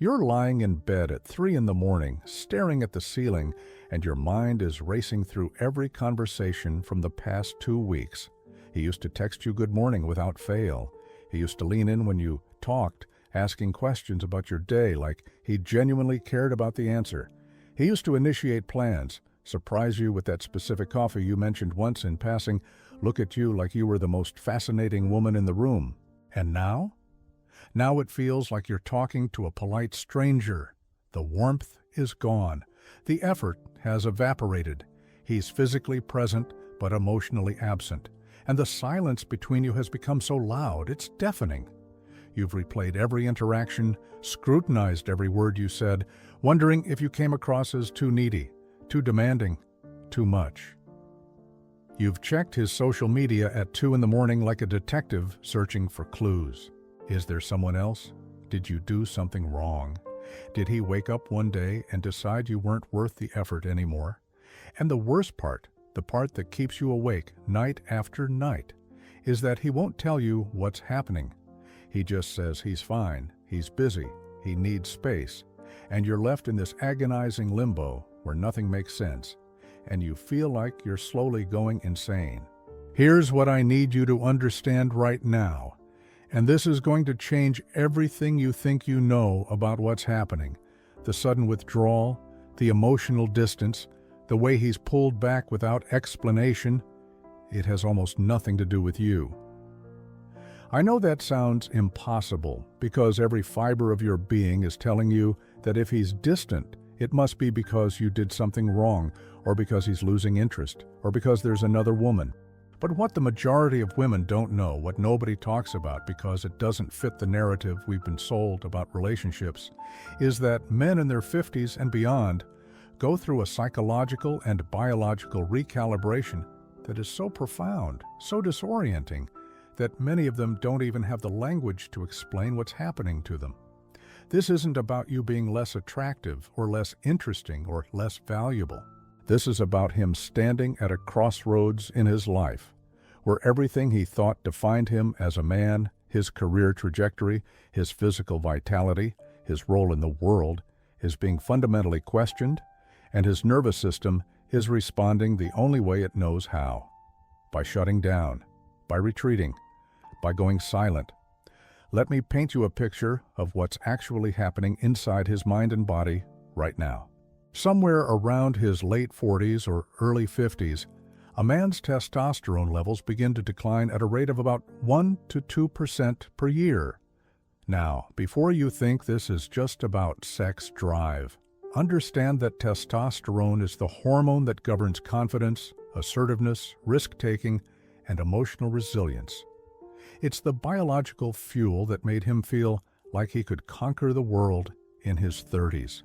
You're lying in bed at 3 in the morning, staring at the ceiling, and your mind is racing through every conversation from the past 2 weeks. He used to text you good morning without fail. He used to lean in when you talked, asking questions about your day like he genuinely cared about the answer. He used to initiate plans, surprise you with that specific coffee you mentioned once in passing, look at you like you were the most fascinating woman in the room. And now? Now it feels like you're talking to a polite stranger. The warmth is gone. The effort has evaporated. He's physically present but emotionally absent. And the silence between you has become so loud, it's deafening. You've replayed every interaction, scrutinized every word you said, wondering if you came across as too needy, too demanding, too much. You've checked his social media at 2 in the morning like a detective searching for clues. Is there someone else? Did you do something wrong? Did he wake up one day and decide you weren't worth the effort anymore? And the worst part, the part that keeps you awake night after night, is that he won't tell you what's happening. He just says he's fine, he's busy, he needs space, and you're left in this agonizing limbo where nothing makes sense, and you feel like you're slowly going insane. Here's what I need you to understand right now. And this is going to change everything you think you know about what's happening. The sudden withdrawal, the emotional distance, the way he's pulled back without explanation, it has almost nothing to do with you. I know that sounds impossible because every fiber of your being is telling you that if he's distant, it must be because you did something wrong, or because he's losing interest, or because there's another woman. But what the majority of women don't know, what nobody talks about because it doesn't fit the narrative we've been sold about relationships, is that men in their 50s and beyond go through a psychological and biological recalibration that is so profound, so disorienting, that many of them don't even have the language to explain what's happening to them. This isn't about you being less attractive or less interesting or less valuable. This is about him standing at a crossroads in his life, where everything he thought defined him as a man, his career trajectory, his physical vitality, his role in the world, is being fundamentally questioned, and his nervous system is responding the only way it knows how: by shutting down, by retreating, by going silent. Let me paint you a picture of what's actually happening inside his mind and body right now. Somewhere around his late 40s or early 50s, a man's testosterone levels begin to decline at a rate of about 1 to 2% per year. Now, before you think this is just about sex drive, understand that testosterone is the hormone that governs confidence, assertiveness, risk-taking, and emotional resilience. It's the biological fuel that made him feel like he could conquer the world in his 30s.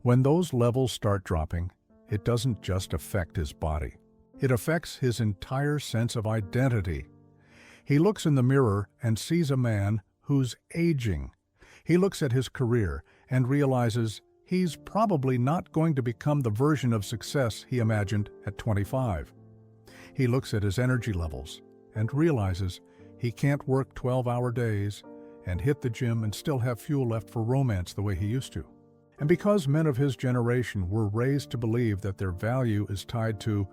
When those levels start dropping, it doesn't just affect his body. It affects his entire sense of identity. He looks in the mirror and sees a man who's aging. He looks at his career and realizes he's probably not going to become the version of success he imagined at 25. He looks at his energy levels and realizes he can't work 12-hour days and hit the gym and still have fuel left for romance the way he used to. And because men of his generation were raised to believe that their value is tied to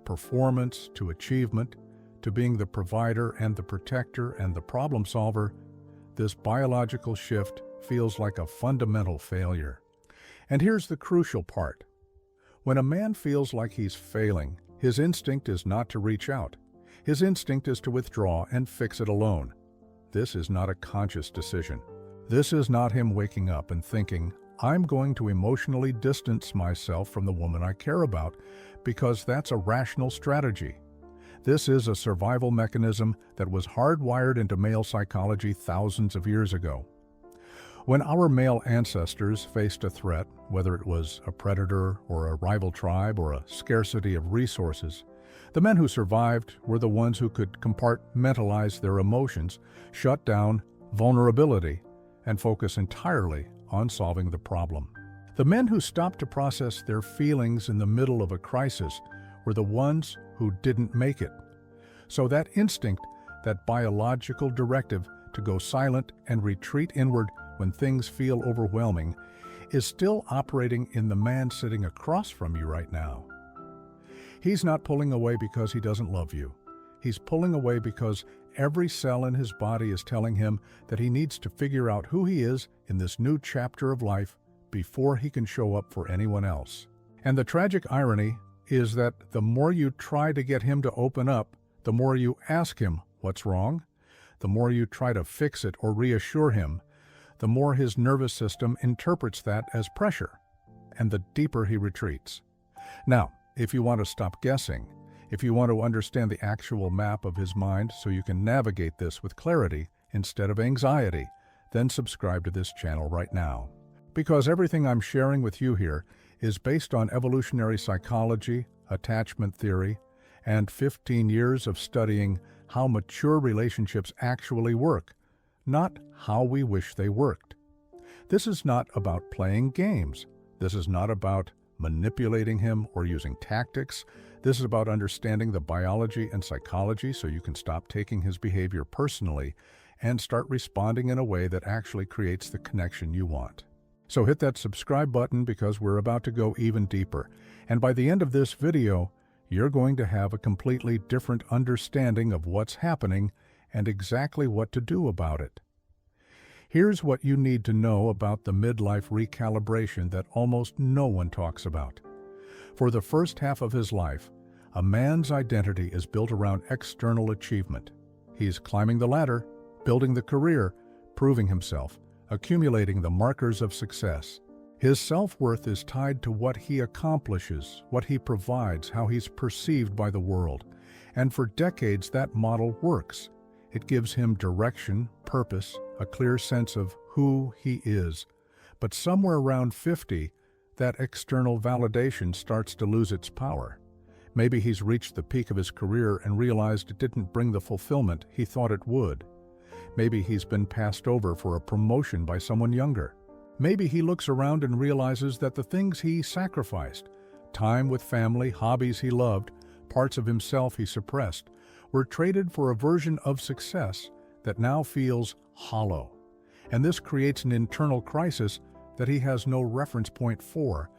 performance, to achievement, to being the provider and the protector and the problem solver, this biological shift feels like a fundamental failure. And here's the crucial part. When a man feels like he's failing, his instinct is not to reach out. His instinct is to withdraw and fix it alone. This is not a conscious decision. This is not him waking up and thinking, I'm going to emotionally distance myself from the woman I care about, because that's a rational strategy. This is a survival mechanism that was hardwired into male psychology thousands of years ago. When our male ancestors faced a threat, whether it was a predator or a rival tribe or a scarcity of resources, the men who survived were the ones who could compartmentalize their emotions, shut down vulnerability, and focus entirely on solving the problem. The men who stopped to process their feelings in the middle of a crisis were the ones who didn't make it. So that instinct, that biological directive to go silent and retreat inward, when things feel overwhelming, is still operating in the man sitting across from you right now. He's not pulling away because he doesn't love you. He's pulling away because every cell in his body is telling him that he needs to figure out who he is in this new chapter of life before he can show up for anyone else. And the tragic irony is that the more you try to get him to open up, the more you ask him what's wrong, the more you try to fix it or reassure him, the more his nervous system interprets that as pressure, and the deeper he retreats. Now, if you want to stop guessing, if you want to understand the actual map of his mind so you can navigate this with clarity instead of anxiety, then subscribe to this channel right now. Because everything I'm sharing with you here is based on evolutionary psychology, attachment theory, and 15 years of studying how mature relationships actually work, not how we wish they worked. This is not about playing games. This is not about manipulating him or using tactics. This is about understanding the biology and psychology so you can stop taking his behavior personally and start responding in a way that actually creates the connection you want. So hit that subscribe button because we're about to go even deeper. And by the end of this video, you're going to have a completely different understanding of what's happening and exactly what to do about it. Here's what you need to know about the midlife recalibration that almost no one talks about. For the first half of his life, a man's identity is built around external achievement. He's climbing the ladder, building the career, proving himself, accumulating the markers of success. His self-worth is tied to what he accomplishes, what he provides, how he's perceived by the world. And for decades, that model works. It gives him direction, purpose, a clear sense of who he is. But somewhere around 50, that external validation starts to lose its power. Maybe he's reached the peak of his career and realized it didn't bring the fulfillment he thought it would. Maybe he's been passed over for a promotion by someone younger. Maybe he looks around and realizes that the things he sacrificed, time with family, hobbies he loved, parts of himself he suppressed, were traded for a version of success that now feels hollow. And this creates an internal crisis that he has no reference point for,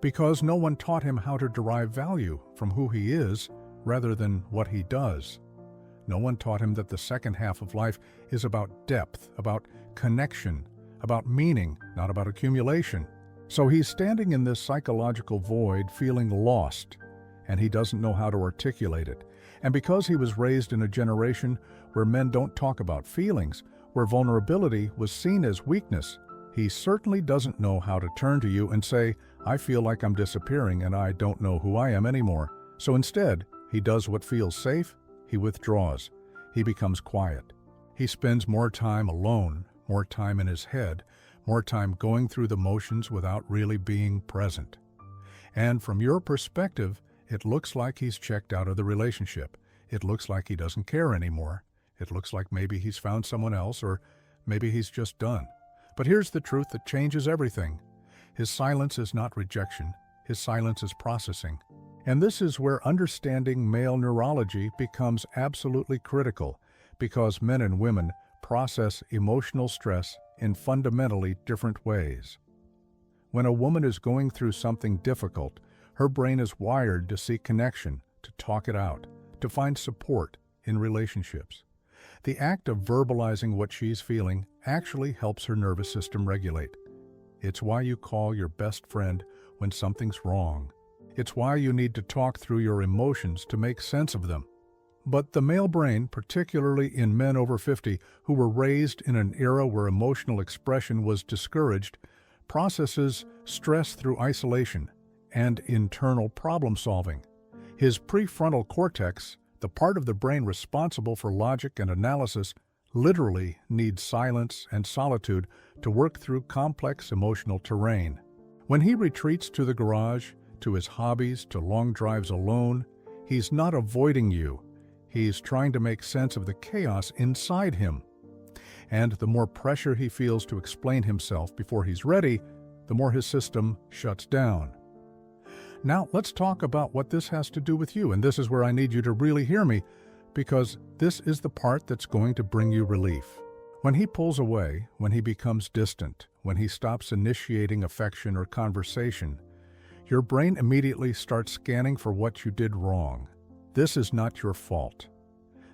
because no one taught him how to derive value from who he is rather than what he does. No one taught him that the second half of life is about depth, about connection, about meaning, not about accumulation. So he's standing in this psychological void feeling lost, and he doesn't know how to articulate it. And because he was raised in a generation where men don't talk about feelings, where vulnerability was seen as weakness, he certainly doesn't know how to turn to you and say, I feel like I'm disappearing and I don't know who I am anymore. So instead, he does what feels safe. He withdraws. He becomes quiet. He spends more time alone, more time in his head, more time going through the motions without really being present. And from your perspective, it looks like he's checked out of the relationship. It looks like he doesn't care anymore. It looks like maybe he's found someone else, or maybe he's just done. But here's the truth that changes everything. His silence is not rejection. His silence is processing. And this is where understanding male neurology becomes absolutely critical, because men and women process emotional stress in fundamentally different ways. When a woman is going through something difficult, her brain is wired to seek connection, to talk it out, to find support in relationships. The act of verbalizing what she's feeling actually helps her nervous system regulate. It's why you call your best friend when something's wrong. It's why you need to talk through your emotions to make sense of them. But the male brain, particularly in men over 50 who were raised in an era where emotional expression was discouraged, processes stress through isolation and internal problem solving. His prefrontal cortex, the part of the brain responsible for logic and analysis, literally needs silence and solitude to work through complex emotional terrain. When he retreats to the garage, to his hobbies, to long drives alone, he's not avoiding you. He's trying to make sense of the chaos inside him. And the more pressure he feels to explain himself before he's ready, the more his system shuts down. Now, let's talk about what this has to do with you, and this is where I need you to really hear me, because this is the part that's going to bring you relief. When he pulls away, when he becomes distant, when he stops initiating affection or conversation, your brain immediately starts scanning for what you did wrong. This is not your fault.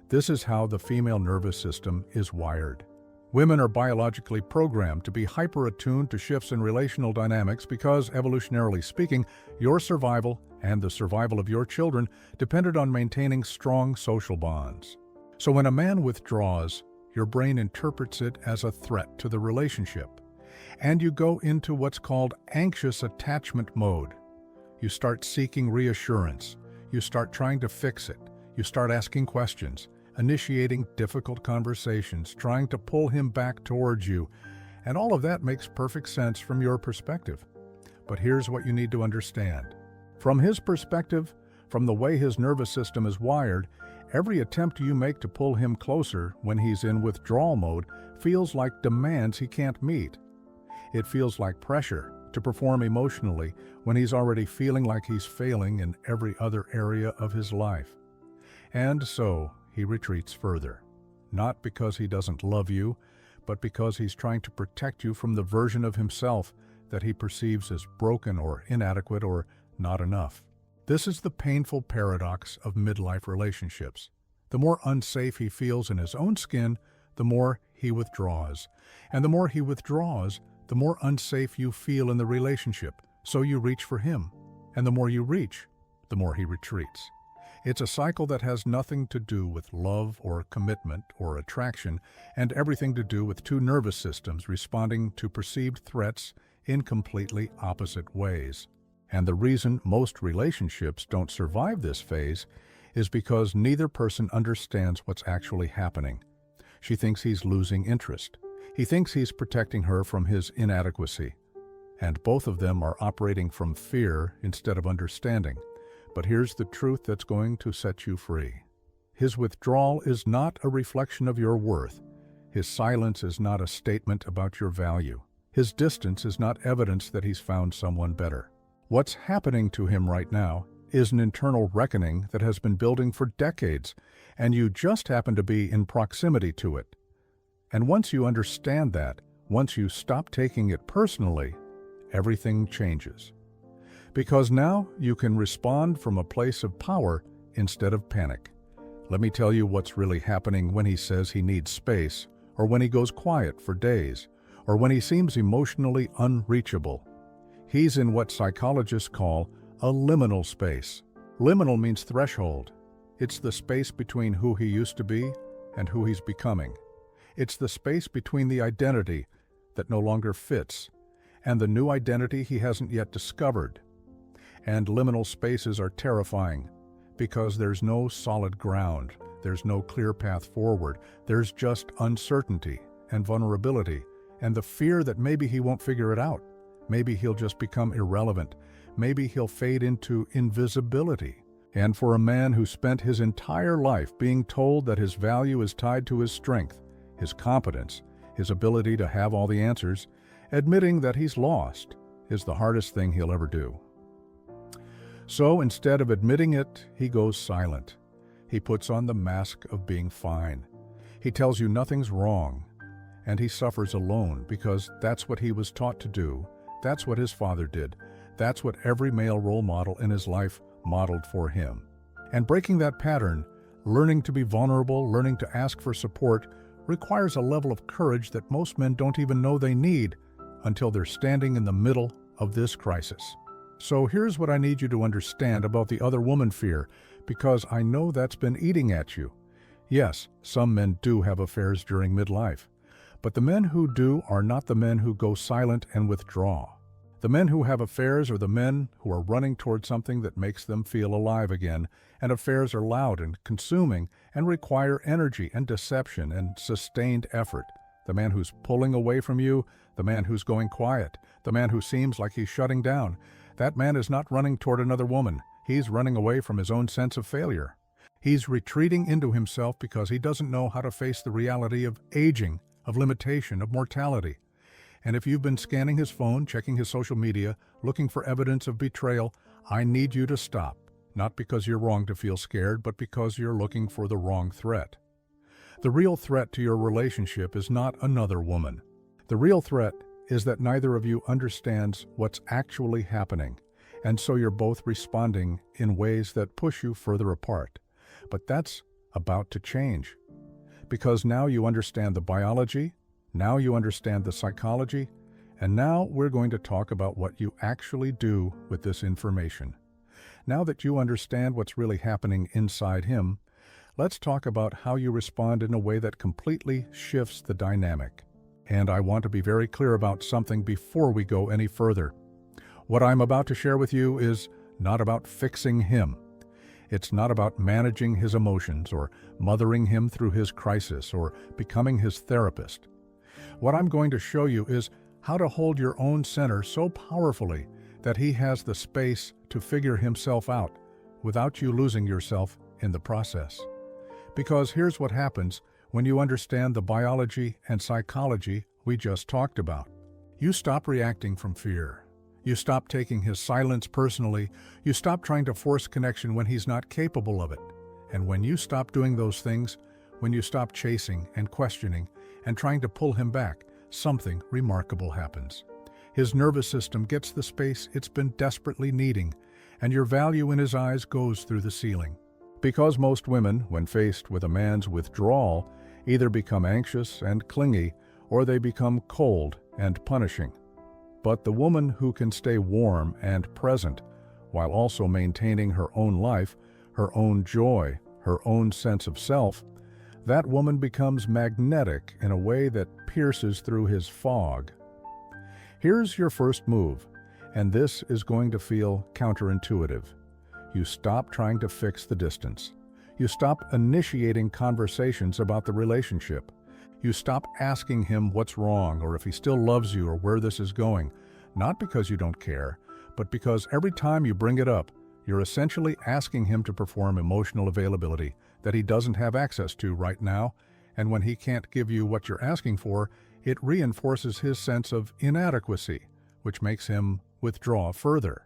This is how the female nervous system is wired. Women are biologically programmed to be hyper-attuned to shifts in relational dynamics because, evolutionarily speaking, your survival and the survival of your children depended on maintaining strong social bonds. So when a man withdraws, your brain interprets it as a threat to the relationship, and you go into what's called anxious attachment mode. You start seeking reassurance. You start trying to fix it. You start asking questions, initiating difficult conversations, trying to pull him back towards you, and all of that makes perfect sense from your perspective. But here's what you need to understand. From his perspective, from the way his nervous system is wired, every attempt you make to pull him closer when he's in withdrawal mode feels like demands he can't meet. It feels like pressure to perform emotionally when he's already feeling like he's failing in every other area of his life. And so he retreats further, not because he doesn't love you, but because he's trying to protect you from the version of himself that he perceives as broken or inadequate or not enough. This is the painful paradox of midlife relationships. The more unsafe he feels in his own skin, the more he withdraws. And the more he withdraws, the more unsafe you feel in the relationship, so you reach for him. And the more you reach, the more he retreats. It's a cycle that has nothing to do with love or commitment or attraction, and everything to do with two nervous systems responding to perceived threats in completely opposite ways. And the reason most relationships don't survive this phase is because neither person understands what's actually happening. She thinks he's losing interest. He thinks he's protecting her from his inadequacy. And both of them are operating from fear instead of understanding. But here's the truth that's going to set you free. His withdrawal is not a reflection of your worth. His silence is not a statement about your value. His distance is not evidence that he's found someone better. What's happening to him right now is an internal reckoning that has been building for decades, and you just happen to be in proximity to it. And once you understand that, once you stop taking it personally, everything changes. Because now you can respond from a place of power instead of panic. Let me tell you what's really happening when he says he needs space, or when he goes quiet for days, or when he seems emotionally unreachable. He's in what psychologists call a liminal space. Liminal means threshold. It's the space between who he used to be and who he's becoming. It's the space between the identity that no longer fits and the new identity he hasn't yet discovered. And liminal spaces are terrifying because there's no solid ground, there's no clear path forward, there's just uncertainty and vulnerability and the fear that maybe he won't figure it out. Maybe he'll just become irrelevant. Maybe he'll fade into invisibility. And for a man who spent his entire life being told that his value is tied to his strength, his competence, his ability to have all the answers, admitting that he's lost is the hardest thing he'll ever do. So instead of admitting it, he goes silent. He puts on the mask of being fine. He tells you nothing's wrong, and he suffers alone because that's what he was taught to do. That's what his father did. That's what every male role model in his life modeled for him. And breaking that pattern, learning to be vulnerable, learning to ask for support, requires a level of courage that most men don't even know they need until they're standing in the middle of this crisis. So here's what I need you to understand about the other woman fear, because I know that's been eating at you. Yes, some men do have affairs during midlife. But the men who do are not the men who go silent and withdraw. The men who have affairs are the men who are running toward something that makes them feel alive again, and affairs are loud and consuming and require energy and deception and sustained effort. The man who's pulling away from you, the man who's going quiet, the man who seems like he's shutting down, that man is not running toward another woman. He's running away from his own sense of failure. He's retreating into himself because he doesn't know how to face the reality of aging, of limitation, of mortality. And if you've been scanning his phone, checking his social media, looking for evidence of betrayal, I need you to stop. Not because you're wrong to feel scared, but because you're looking for the wrong threat. The real threat to your relationship is not another woman. The real threat is that neither of you understands what's actually happening, and so you're both responding in ways that push you further apart. But that's about to change, because now you understand the biology, now you understand the psychology, and now we're going to talk about what you actually do with this information. Now that you understand what's really happening inside him, let's talk about how you respond in a way that completely shifts the dynamic. And I want to be very clear about something before we go any further. What I'm about to share with you is not about fixing him. It's not about managing his emotions or mothering him through his crisis or becoming his therapist. What I'm going to show you is how to hold your own center so powerfully that he has the space to figure himself out without you losing yourself in the process. Because here's what happens when you understand the biology and psychology we just talked about. You stop reacting from fear. You stop taking his silence personally. You stop trying to force connection when he's not capable of it. And when you stop doing those things, when you stop chasing and questioning and trying to pull him back, something remarkable happens. His nervous system gets the space it's been desperately needing, and your value in his eyes goes through the ceiling. Because most women, when faced with a man's withdrawal, either become anxious and clingy, or they become cold and punishing. But the woman who can stay warm and present, while also maintaining her own life, her own joy, her own sense of self, that woman becomes magnetic in a way that pierces through his fog. Here's your first move, and this is going to feel counterintuitive. You stop trying to fix the distance. You stop initiating conversations about the relationship. You stop asking him what's wrong or if he still loves you or where this is going, not because you don't care, but because every time you bring it up, you're essentially asking him to perform emotional availability that he doesn't have access to right now, and when he can't give you what you're asking for, it reinforces his sense of inadequacy, which makes him withdraw further.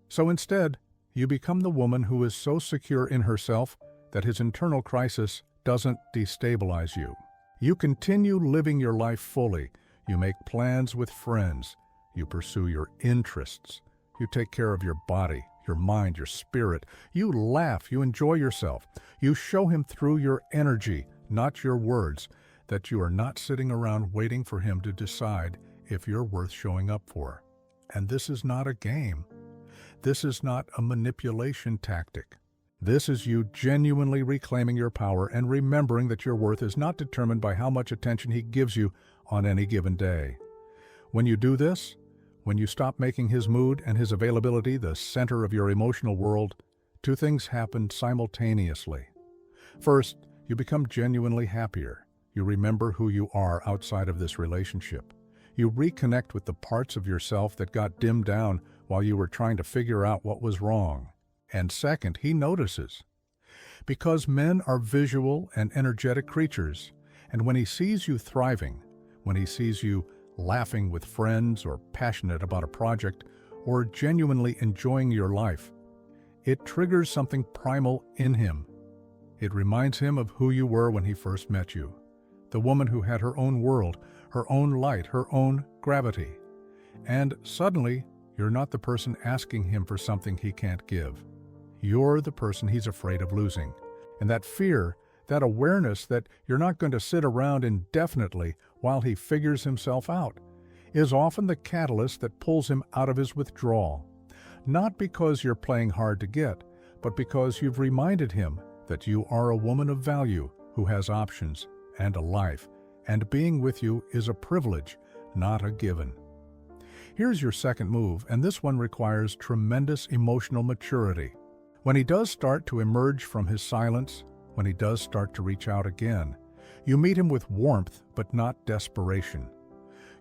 So instead, you become the woman who is so secure in herself that his internal crisis doesn't destabilize you. You continue living your life fully. You make plans with friends. You pursue your interests. You take care of your body, your mind, your spirit. You laugh. You enjoy yourself. You show him through your energy, not your words, that you are not sitting around waiting for him to decide if you're worth showing up for. And this is not a game. This is not a manipulation tactic. This is you genuinely reclaiming your power and remembering that your worth is not determined by how much attention he gives you on any given day. When you do this, when you stop making his mood and his availability the center of your emotional world, two things happen simultaneously. First, you become genuinely happier. You remember who you are outside of this relationship. You reconnect with the parts of yourself that got dimmed down while you were trying to figure out what was wrong. And second, he notices. Because men are visual and energetic creatures, and when he sees you thriving, when he sees you laughing with friends or passionate about a project or genuinely enjoying your life, it triggers something primal in him. It reminds him of who you were when he first met you. The woman who had her own world, her own light, her own gravity. And suddenly, you're not the person asking him for something he can't give. You're the person he's afraid of losing. And that fear, that awareness that you're not going to sit around indefinitely while he figures himself out, is often the catalyst that pulls him out of his withdrawal. Not because you're playing hard to get, but because you've reminded him that you are a woman of value who has options and a life, and being with you is a privilege, not a given. Here's your second move, and this one requires tremendous emotional maturity. When he does start to emerge from his silence, when he does start to reach out again, you meet him with warmth but not desperation.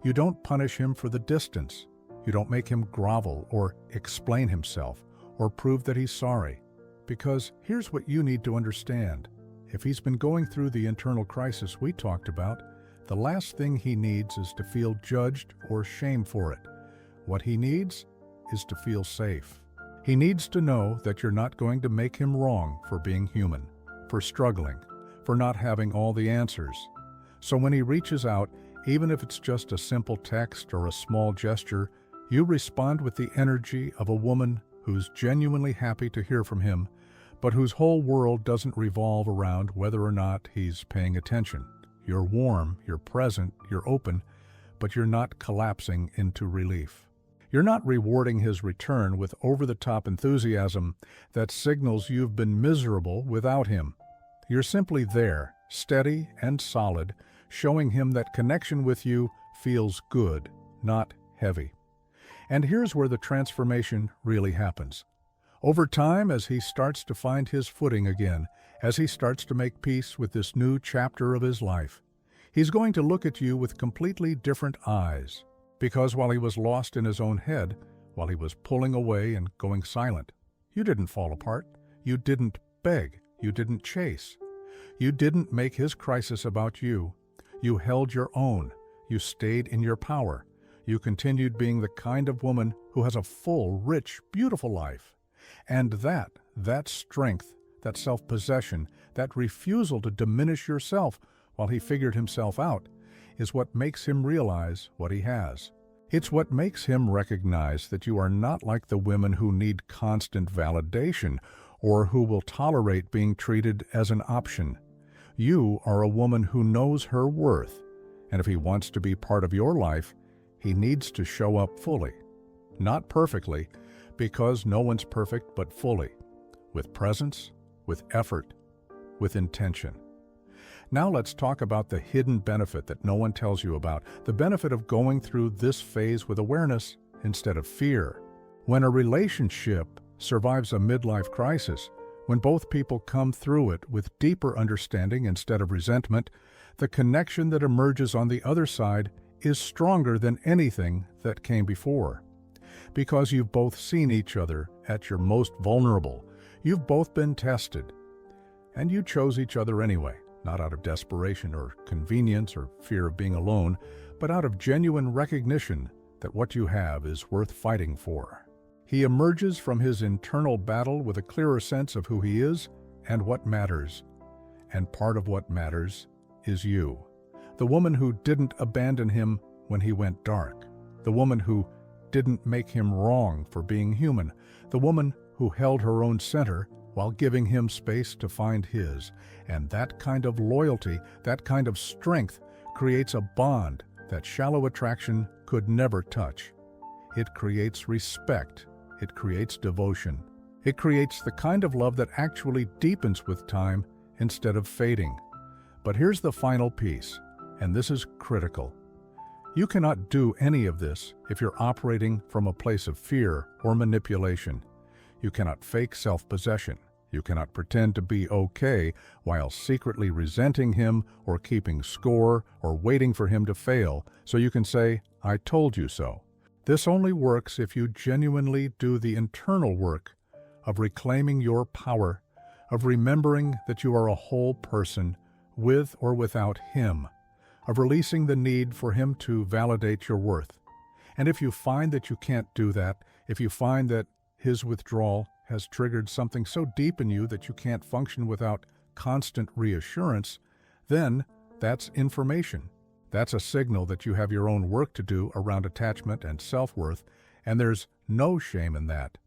You don't punish him for the distance. You don't make him grovel or explain himself or prove that he's sorry. Because here's what you need to understand. If he's been going through the internal crisis we talked about, the last thing he needs is to feel judged or shamed for it. What he needs is to feel safe. He needs to know that you're not going to make him wrong for being human, for struggling, for not having all the answers. So when he reaches out, even if it's just a simple text or a small gesture, you respond with the energy of a woman who's genuinely happy to hear from him, but whose whole world doesn't revolve around whether or not he's paying attention. You're warm, you're present, you're open, but you're not collapsing into relief. You're not rewarding his return with over-the-top enthusiasm that signals you've been miserable without him. You're simply there, steady and solid, showing him that connection with you feels good, not heavy. And here's where the transformation really happens. Over time, as he starts to find his footing again, as he starts to make peace with this new chapter of his life, he's going to look at you with completely different eyes. Because while he was lost in his own head, while he was pulling away and going silent, you didn't fall apart. You didn't beg. You didn't chase. You didn't make his crisis about you. You held your own. You stayed in your power. You continued being the kind of woman who has a full, rich, beautiful life. And that strength, that self-possession, that refusal to diminish yourself while he figured himself out, is what makes him realize what he has. It's what makes him recognize that you are not like the women who need constant validation or who will tolerate being treated as an option. You are a woman who knows her worth, and if he wants to be part of your life, he needs to show up fully. Not perfectly, because no one's perfect, but fully, with presence, with effort, with intention. Now let's talk about the hidden benefit that no one tells you about, the benefit of going through this phase with awareness instead of fear. When a relationship survives a midlife crisis, when both people come through it with deeper understanding instead of resentment, the connection that emerges on the other side is stronger than anything that came before. Because you've both seen each other at your most vulnerable, you've both been tested, and you chose each other anyway. Not out of desperation or convenience or fear of being alone, but out of genuine recognition that what you have is worth fighting for. He emerges from his internal battle with a clearer sense of who he is and what matters. And part of what matters is you. The woman who didn't abandon him when he went dark. The woman who didn't make him wrong for being human. The woman who held her own center while giving him space to find his. And that kind of loyalty, that kind of strength, creates a bond that shallow attraction could never touch. It creates respect. It creates devotion. It creates the kind of love that actually deepens with time instead of fading. But here's the final piece, and this is critical. You cannot do any of this if you're operating from a place of fear or manipulation. You cannot fake self-possession. You cannot pretend to be okay while secretly resenting him or keeping score or waiting for him to fail so you can say, "I told you so." This only works if you genuinely do the internal work of reclaiming your power, of remembering that you are a whole person with or without him, of releasing the need for him to validate your worth. And if you find that you can't do that, if you find that his withdrawal has triggered something so deep in you that you can't function without constant reassurance, then that's information. That's a signal that you have your own work to do around attachment and self-worth, and there's no shame in that.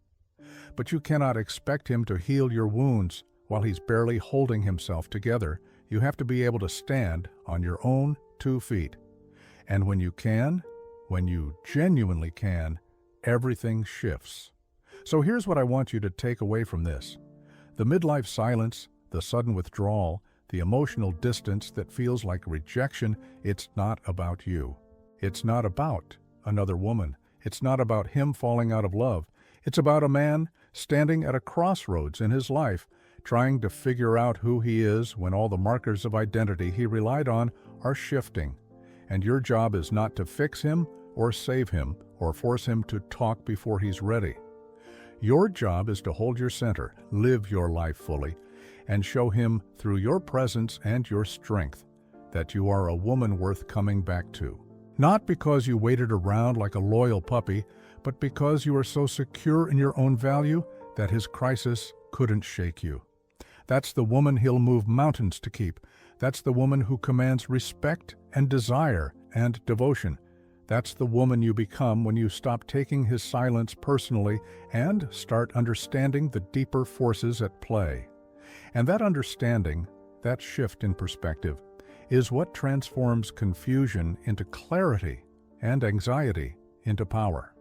But you cannot expect him to heal your wounds while he's barely holding himself together. You have to be able to stand on your own 2 feet. And when you can, when you genuinely can, everything shifts. So here's what I want you to take away from this. The midlife silence, the sudden withdrawal, the emotional distance that feels like rejection, it's not about you. It's not about another woman. It's not about him falling out of love. It's about a man standing at a crossroads in his life, trying to figure out who he is when all the markers of identity he relied on are shifting. And your job is not to fix him or save him or force him to talk before he's ready. Your job is to hold your center, live your life fully, and show him through your presence and your strength that you are a woman worth coming back to. Not because you waited around like a loyal puppy, but because you are so secure in your own value that his crisis couldn't shake you. That's the woman he'll move mountains to keep, That's the woman who commands respect and desire and devotion. That's the woman you become when you stop taking his silence personally and start understanding the deeper forces at play. And that understanding, that shift in perspective, is what transforms confusion into clarity and anxiety into power.